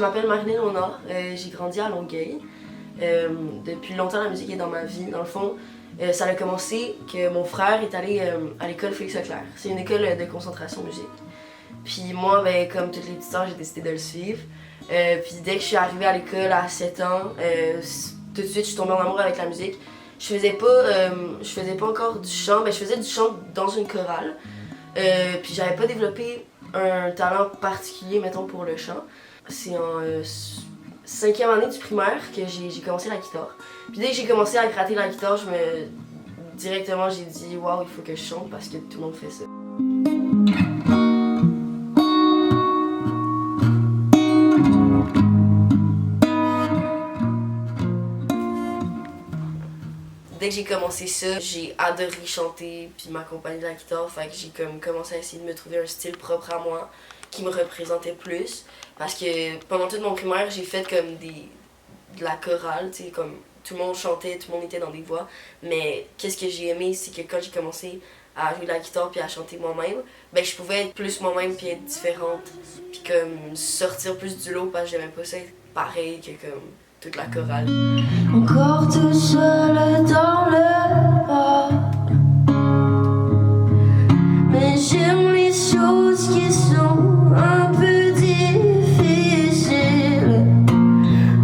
m'appelle Marilyn Léonard, j'ai grandi à Longueuil. Depuis longtemps, la musique est dans ma vie. Dans le fond, ça a commencé que mon frère est allé à l'école Félix-Leclerc. C'est une école de concentration musique. Puis moi, ben, comme toutes les petites sœurs, j'ai décidé de le suivre. Puis dès que je suis arrivée à l'école à 7 ans, tout de suite, je suis tombée en amour avec la musique. Je faisais pas encore du chant, mais je faisais du chant dans une chorale. Puis j'avais pas développé un talent particulier, mettons, pour le chant. C'est en 5e année du primaire que j'ai commencé la guitare. Puis dès que j'ai commencé à gratter la guitare, directement j'ai dit « Wow, il faut que je chante parce que tout le monde fait ça ». Dès que j'ai commencé ça, j'ai adoré chanter puis m'accompagner de la guitare. Fait que j'ai commencé à essayer de me trouver un style propre à moi qui me représentait plus. Parce que pendant toute mon primaire, j'ai fait comme de la chorale, tu sais, comme tout le monde chantait, tout le monde était dans des voix. Mais qu'est-ce que j'ai aimé, c'est que quand j'ai commencé à jouer de la guitare puis à chanter moi-même, ben je pouvais être plus moi-même puis être différente. Puis comme sortir plus du lot parce que j'aimais pas ça être pareil que comme toute la chorale. Encore tout seul dans le bar, mais j'aime les choses qui sont un peu difficiles,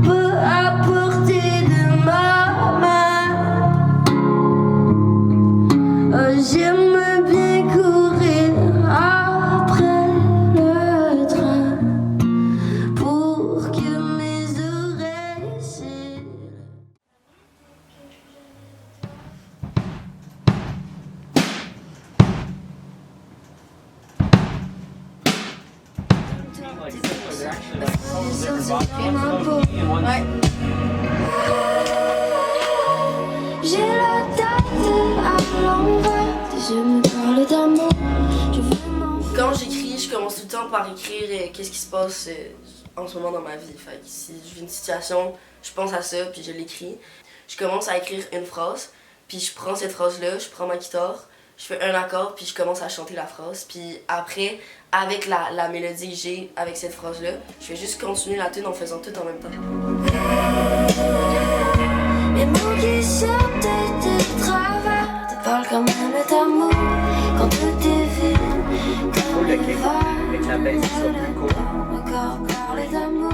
peu à portée de ma main. J'aime bien courir après le train pour que mes oreilles s'élèvent. Ouais. J'ai la tête à l'envers, tes yeux me parlent d'amour. Je veux m'en faire. Quand j'écris, je commence tout le temps par écrire qu'est-ce qui se passe en ce moment dans ma vie. Fait que si je vis une situation, je pense à ça puis je l'écris. Je commence à écrire une phrase, puis je prends cette phrase-là, je prends ma guitare, je fais un accord puis je commence à chanter la phrase. Puis après, avec la mélodie que j'ai avec cette phrase-là, je vais juste continuer la tune en faisant tout en même temps. Les mots qui sortent de travers te parlent quand même d'amour. Quand tout est vide, comme le verre, avec la baisse, ça sera plus court. mon corps parle d'amour.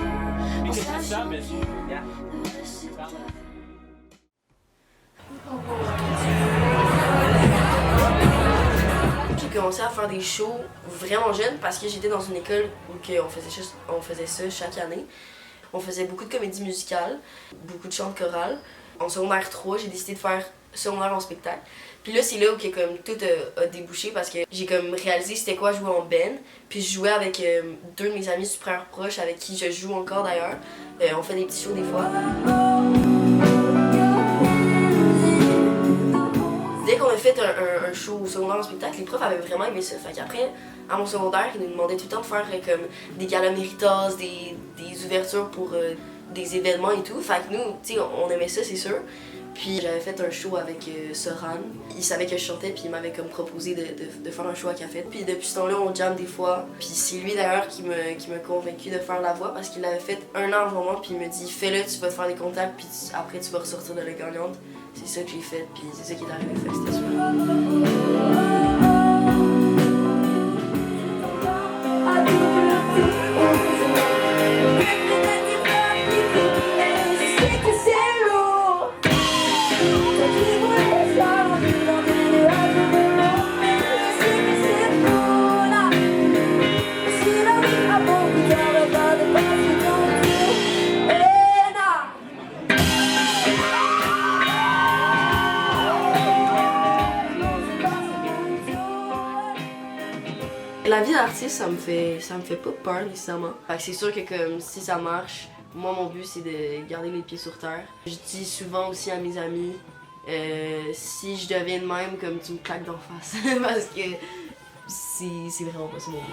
Mais En que c'est ça, sachant mais qu'il yeah. ne sait pas. J'ai commencé à faire des shows vraiment jeune parce que j'étais dans une école où on faisait ça chaque année. On faisait beaucoup de comédies musicales, beaucoup de chants de chorale. En secondaire 3, j'ai décidé de faire secondaire en spectacle. Puis là, c'est là où comme tout a débouché parce que j'ai comme réalisé c'était quoi jouer en band. Puis je jouais avec deux de mes amis super proches avec qui je joue encore d'ailleurs. On fait des petits shows des fois. Dès qu'on a fait un show au secondaire en spectacle, les profs avaient vraiment aimé ça. Fait qu'après, à mon secondaire, ils nous demandaient tout le temps de faire comme des galas méritas, des ouvertures pour des événements et tout. Fait que nous, tu sais, on aimait ça, c'est sûr. Puis j'avais fait un show avec Soran. Il savait que je chantais, puis il m'avait comme proposé de faire un show à Café. Puis depuis ce temps-là, on jam des fois. Puis c'est lui d'ailleurs qui m'a convaincu de faire la voix parce qu'il l'avait fait un an avant moi. Puis il me dit fais-le, tu vas te faire des contacts, puis après tu vas ressortir de la gagnante. C'est ça que j'ai fait, puis c'est ça qui est arrivé. Fait que c'était super. La vie d'artiste, ça me fait pas peur nécessairement. Fait que c'est sûr que comme si ça marche, moi mon but c'est de garder les pieds sur terre. Je dis souvent aussi à mes amis, si je deviens de même, comme tu me claques d'en face, parce que c'est vraiment pas ça mon but.